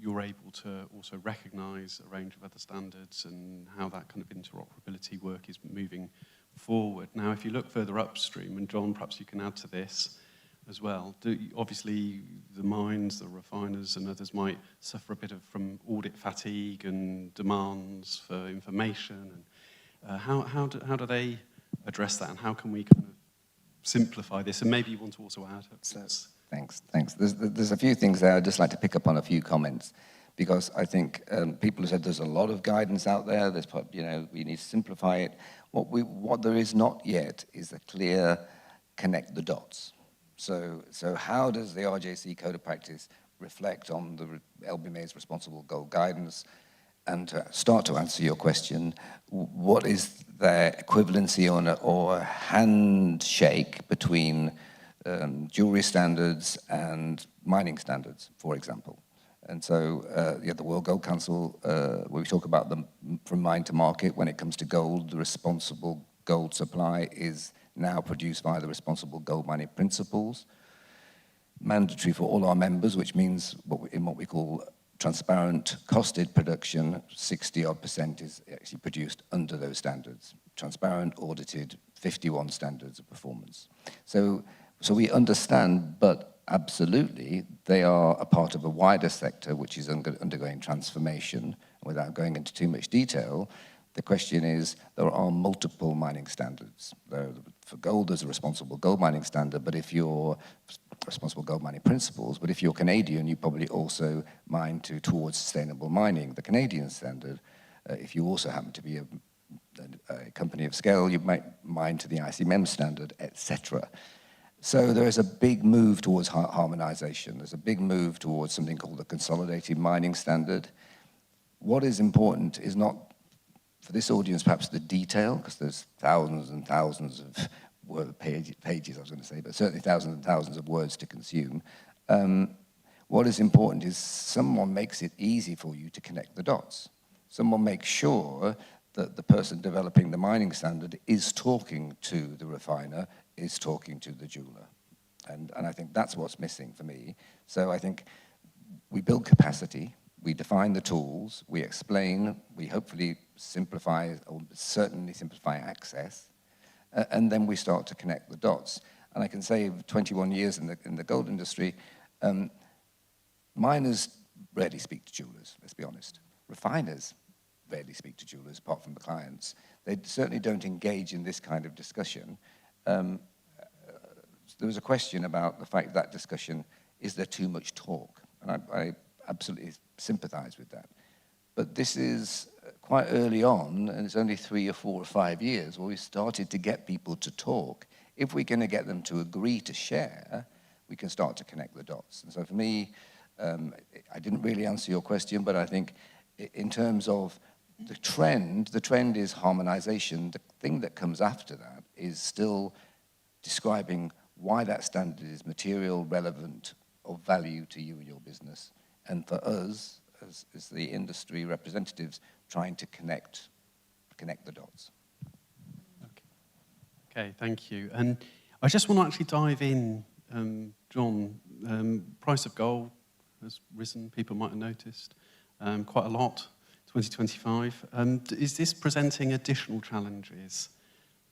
you're able to also recognise a range of other standards and how that kind of interoperability work is moving forward. Now, if you look further upstream, and John, perhaps you can add to this as well, obviously the mines, the refiners and others might suffer a bit from audit fatigue and demands for information. And how do they address that, and how can we kind of simplify this? And maybe you want to also add. Thanks. There's a few things there. I'd just like to pick up on a few comments, because I think people have said there's a lot of guidance out there. There's, we need to simplify it. What there is not yet is a clear connect the dots. So how does the RJC Code of Practice reflect on the LBMA's responsible gold guidance? And to start to answer your question, what is their equivalency or a handshake between jewellery standards and mining standards, for example? And so the World Gold Council, where we talk about them from mine to market, when it comes to gold, the responsible gold supply is now produced via the responsible gold mining principles, mandatory for all our members, which means in what we call transparent costed production, 60-odd% is actually produced under those standards. Transparent, audited, 51 standards of performance. So we understand, but absolutely, they are a part of a wider sector which is undergoing transformation. Without going into too much detail, the question is, there are multiple mining standards. For gold, there's a responsible gold mining standard, but if you're responsible gold mining principles, but if you're Canadian, you probably also mine towards sustainable mining, the Canadian standard. If you also happen to be a company of scale, you might mine to the ICMM standard, etc. So there is a big move towards harmonization. There's a big move towards something called the consolidated mining standard. What is important is not, for this audience, perhaps the detail, because there's thousands and thousands of pages, I was going to say, but certainly thousands and thousands of words to consume. What is important is someone makes it easy for you to connect the dots. Someone makes sure that the person developing the mining standard is talking to the refiner, is talking to the jeweler. And I think that's what's missing for me. So I think we build capacity, we define the tools, we explain, we hopefully simplify, or certainly simplify access, and then we start to connect the dots. And I can say 21 years in the gold industry, miners rarely speak to jewelers, let's be honest. Refiners rarely speak to jewelers, apart from the clients. They certainly don't engage in this kind of discussion. There was a question about the fact that discussion, is there too much talk? And I absolutely sympathize with that. But this is quite early on, and it's only 3 or 4 or 5 years where we started to get people to talk. If we're going to get them to agree to share, we can start to connect the dots. And so for me, I didn't really answer your question, but I think in terms of the trend is harmonization. The thing that comes after that is still describing why that standard is material, relevant, of value to you and your business. And for us, as the industry representatives, trying to connect the dots. Okay, thank you. And I just want to actually dive in, John. Price of gold has risen, people might have noticed, quite a lot, 2025. Is this presenting additional challenges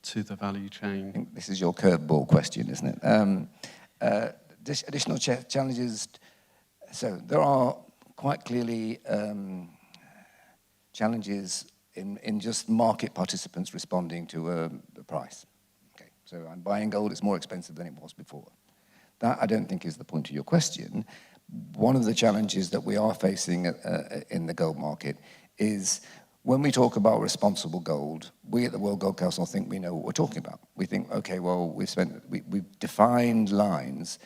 to the value chain? I think this is your curveball question, isn't it? Additional challenges. So there are quite clearly challenges in just market participants responding to the price. Okay, so I'm buying gold, it's more expensive than it was before. That, I don't think, is the point of your question. One of the challenges that we are facing in the gold market is when we talk about responsible gold, we at the World Gold Council think we know what we're talking about. We think, okay, well, we've defined lines.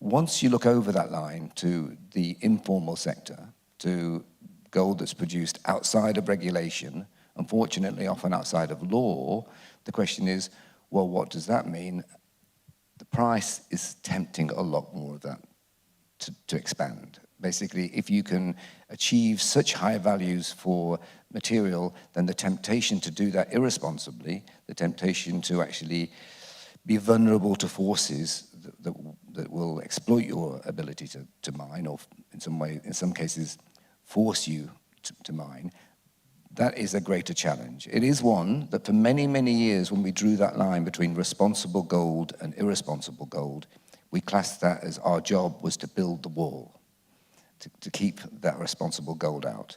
Once you look over that line to the informal sector, to gold that's produced outside of regulation, unfortunately often outside of law, the question is, well, what does that mean? The price is tempting a lot more of that to expand. Basically, if you can achieve such high values for material, then the temptation to do that irresponsibly, the temptation to actually be vulnerable to forces that will exploit your ability to mine, or in some cases, force you to mine, that is a greater challenge. It is one that for many, many years, when we drew that line between responsible gold and irresponsible gold, we classed that as our job was to build the wall, to keep that responsible gold out.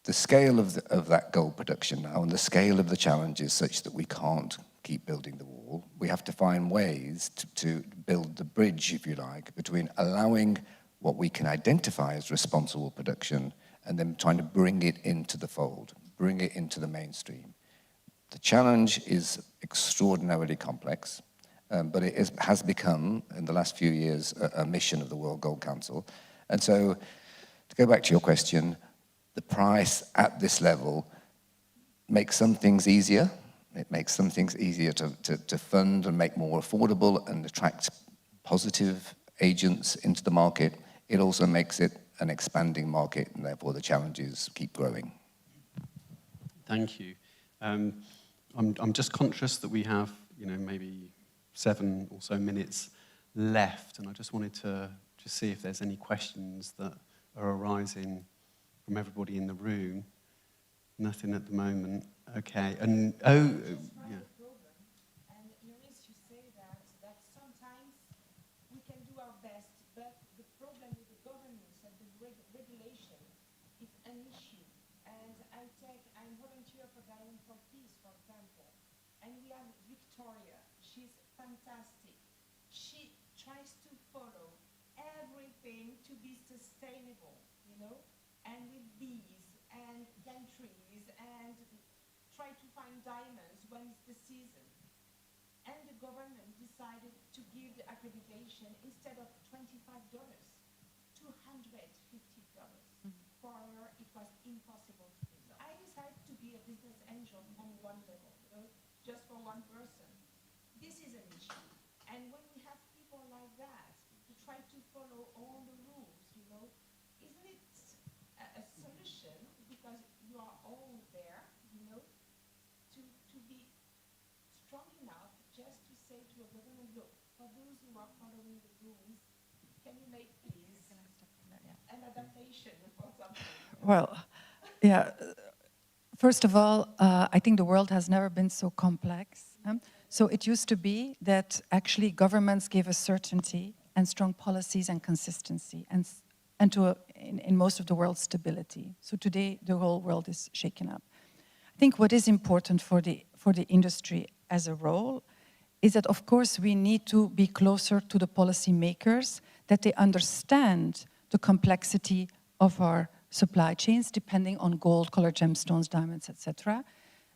The scale of that gold production now and the scale of the challenge is such that we can't keep building the wall. We have to find ways to build the bridge, if you like, between allowing what we can identify as responsible production and then trying to bring it into the fold, bring it into the mainstream. The challenge is extraordinarily complex, but it has become, in the last few years, a mission of the World Gold Council. And so, to go back to your question, the price at this level makes some things easier. It makes some things easier to fund and make more affordable and attract positive agents into the market. It also makes it an expanding market, and therefore the challenges keep growing. Thank you. I'm just conscious that we have, maybe 7 or so minutes left, and I just wanted to just see if there's any questions that are arising from everybody in the room. Nothing at the moment. Okay. And yeah. And Eunice, you say that sometimes we can do our best, but the problem with the governance and the regulation is an issue. And I'm volunteer for Dialogue for Peace, for example, and we have Victoria. She's fantastic. She tries to follow everything to be sustainable, and with bees and gantries and try to find diamonds when it's the season. And the government decided to give the accreditation instead of $25, $250. For her, it was impossible to do so. I decided to be a business angel on one level, just for one person. This is an issue. And when we have people like that, to try to follow all the rules, isn't it a solution, because you are all there, to be strong enough just to say to a government, look, for those who are following the rules, can you make please an adaptation for something? Well, yeah. First of all, I think the world has never been so complex. So it used to be that actually governments gave us certainty and strong policies and consistency, and in most of the world, stability. So today, the whole world is shaken up. I think what is important for the industry as a role is that, of course, we need to be closer to the policy makers, that they understand the complexity of our supply chains, depending on gold, colored gemstones, diamonds, etc.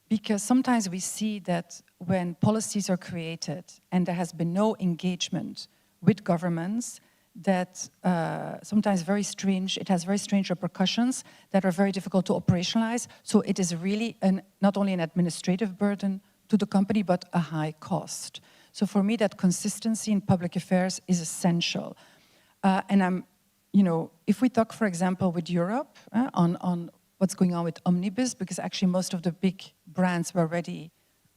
Because sometimes we see that when policies are created and there has been no engagement with governments, that sometimes it has very strange repercussions that are very difficult to operationalize. So it is really not only an administrative burden to the company, but a high cost. So for me, that consistency in public affairs is essential. And if we talk, for example, with Europe on what's going on with Omnibus, because actually most of the big brands were ready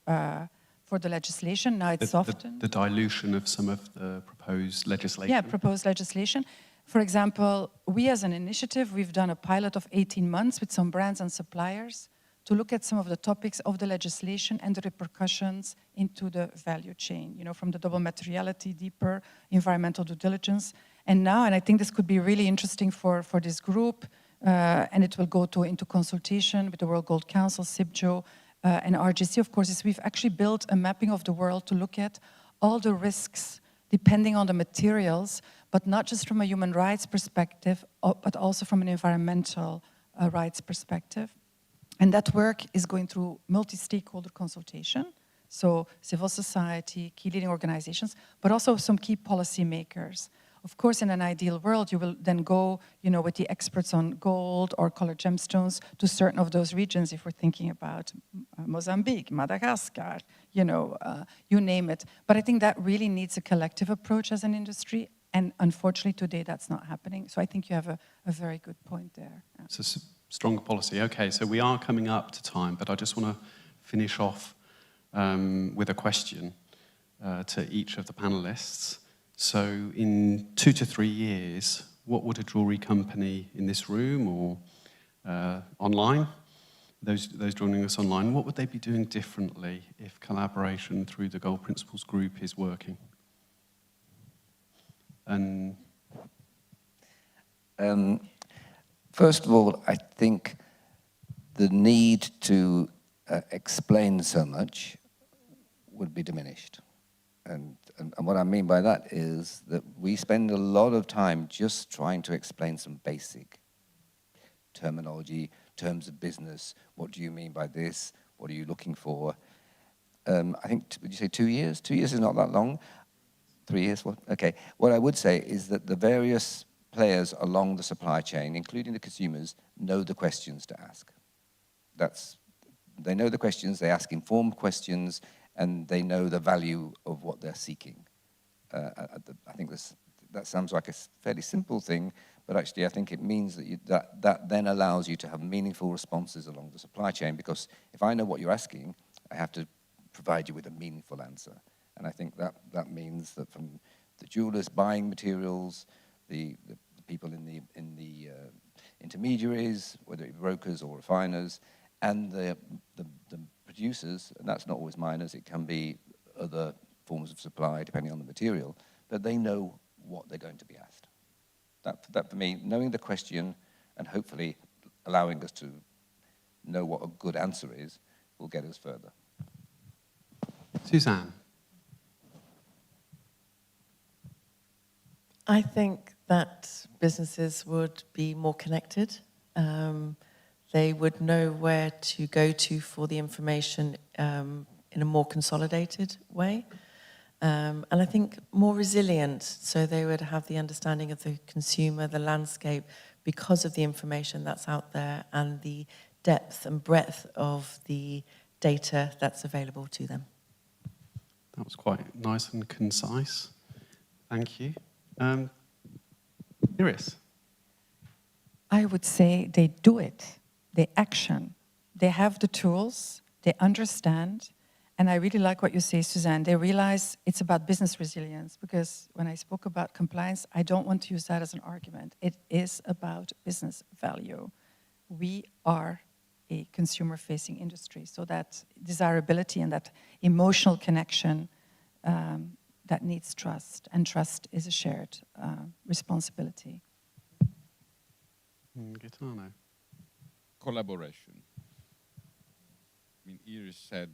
for the legislation. Now it's softened. The dilution of some of the proposed legislation. Yeah, proposed legislation. For example, we as an initiative, we've done a pilot of 18 months with some brands and suppliers to look at some of the topics of the legislation and the repercussions into the value chain, from the double materiality, deeper environmental due diligence. And I think this could be really interesting for this group, and it will go into consultation with the World Gold Council, Cibjo, and RGC, of course, is we've actually built a mapping of the world to look at all the risks depending on the materials, but not just from a human rights perspective, but also from an environmental rights perspective. And that work is going through multi-stakeholder consultation, so civil society, key leading organizations, but also some key policy makers. Of course, in an ideal world, you will then go, with the experts on gold or colored gemstones to certain of those regions, if we're thinking about Mozambique, Madagascar, you name it. But I think that really needs a collective approach as an industry, and unfortunately today that's not happening. So I think you have a very good point there. Yeah. So stronger policy. Okay, so we are coming up to time, but I just want to finish off with a question to each of the panelists. So in 2 to 3 years, what would a jewellery company in this room or online, those joining us online, what would they be doing differently if collaboration through the Gold Principles Group is working? And first of all, I think the need to explain so much would be diminished. And what I mean by that is that we spend a lot of time just trying to explain some basic terminology, terms of business. What do you mean by this? What are you looking for? I think, would you say 2 years? 2 years is not that long. 3 years? Well, okay. What I would say is that the various players along the supply chain, including the consumers, know the questions to ask. They know the questions, they ask informed questions, and they know the value of what they're seeking. I think that sounds like a fairly simple thing, but actually I think it means that then allows you to have meaningful responses along the supply chain, because if I know what you're asking, I have to provide you with a meaningful answer. And I think that means that from the jewelers buying materials, the people in the intermediaries, whether it be brokers or refiners, and the producers, and that's not always miners, it can be other forms of supply depending on the material, but they know what they're going to be asked. That for me, knowing the question and hopefully allowing us to know what a good answer is, will get us further. Suzanne. I think that businesses would be more connected. They would know where to go to for the information in a more consolidated way. And I think more resilient, so they would have the understanding of the consumer, the landscape, because of the information that's out there and the depth and breadth of the data that's available to them. That was quite nice and concise. Thank you. Iris? I would say they do it, they action. They have the tools, they understand, and I really like what you say, Suzanne. They realize it's about business resilience, because when I spoke about compliance, I don't want to use that as an argument. It is about business value. We are a consumer-facing industry, so that desirability and that emotional connection that needs trust, and trust is a shared responsibility. Gaetano. Collaboration. I mean, Iris said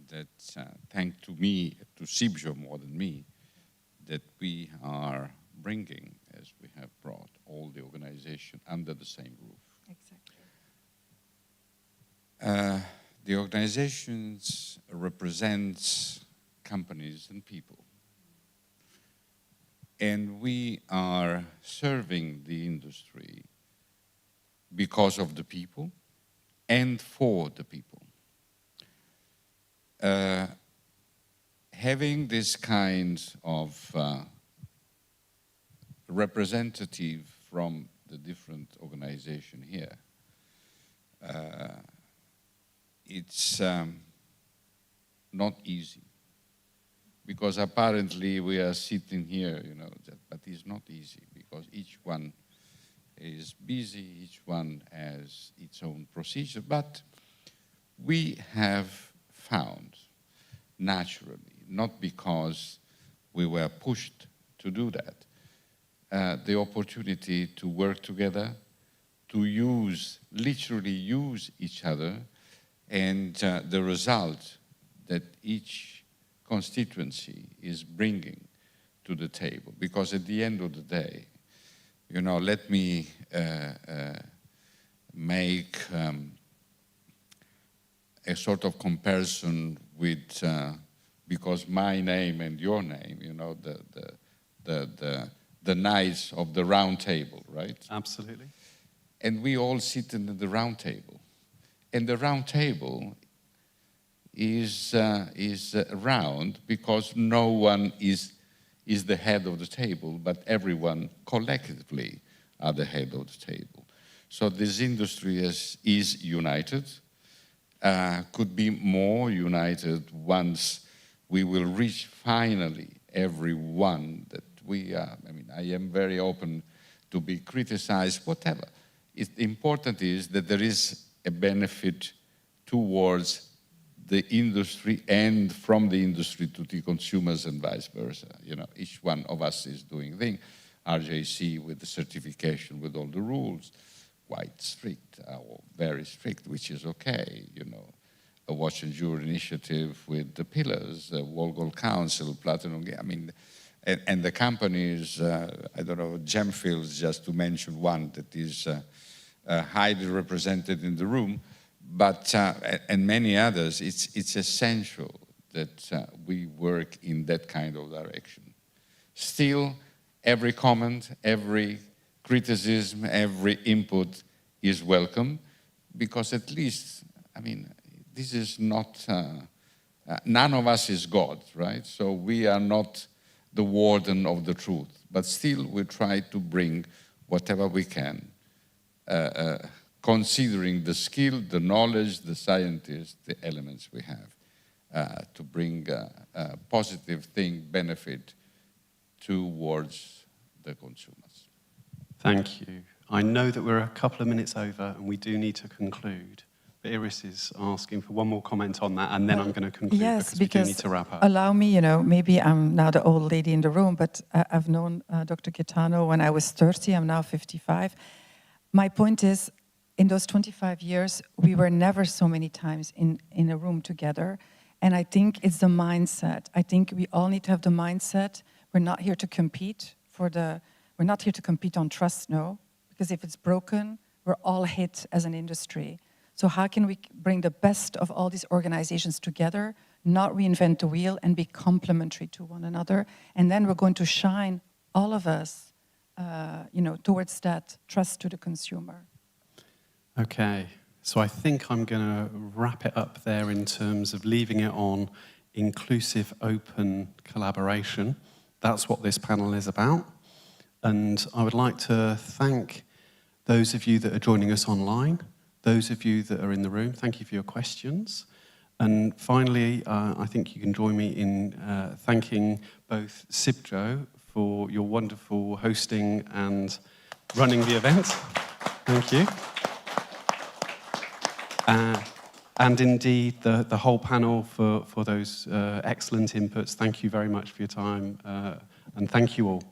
that thanks to me, to Cibjo more than me, that we are bringing, as we have brought, all the organization under the same roof. Exactly. The organizations represent companies and people. And we are serving the industry because of the people and for the people. Having this kind of representative from the different organization here, it's not easy, because apparently we are sitting here, you know, but it's not easy, because each one is busy, each one has its own procedure, but we have found naturally, not because we were pushed to do that, the opportunity to work together, to literally use each other, and the result that each constituency is bringing to the table. Because at the end of the day, you know, let me make a sort of comparison with because my name and your name, you know, the knights of the round table, right? Absolutely. And we all sit in the round table. And the round table is round because no one is the head of the table, but everyone collectively are the head of the table. So this industry is united, could be more united once we will reach finally everyone that we are. I mean, I am very open to be criticized, whatever. Important is that there is a benefit towards the industry and from the industry to the consumers and vice versa. You know, each one of us is doing things. RJC with the certification, with all the rules, quite strict, or very strict, which is okay, you know. A Watch and Jewellery initiative with the pillars, World Gold Council, Platinum, I mean, and the companies, I don't know, Gemfields, just to mention one that is highly represented in the room, but, and many others, it's essential that we work in that kind of direction. Still, every comment, every criticism, every input is welcome, because at least, I mean, this is not, none of us is God, right? So we are not the warden of the truth, but still we try to bring whatever we can, considering the skill, the knowledge, the scientists, the elements we have, to bring a positive thing, benefit towards the consumers. Thank you. I know that we're a couple of minutes over and we do need to conclude. But Iris is asking for one more comment on that, and then I'm going to conclude, yes, because we do need to wrap up. Allow me, you know, maybe I'm now the old lady in the room, but I've known Dr. Gaetano when I was 30, I'm now 55. My point is, in those 25 years, we were never so many times in a room together, and I think it's the mindset. I think we all need to have the mindset. We're not here to compete we're not here to compete on trust, no, because if it's broken, we're all hit as an industry. So how can we bring the best of all these organizations together, not reinvent the wheel, and be complementary to one another? And then we're going to shine, all of us, you know, towards that trust to the consumer. Okay, so I think I'm going to wrap it up there in terms of leaving it on inclusive, open collaboration. That's what this panel is about. And I would like to thank those of you that are joining us online, those of you that are in the room. Thank you for your questions. And finally, I think you can join me in thanking both Cibjo for your wonderful hosting and running the event. Thank you. And indeed, the whole panel for those excellent inputs. Thank you very much for your time, and thank you all.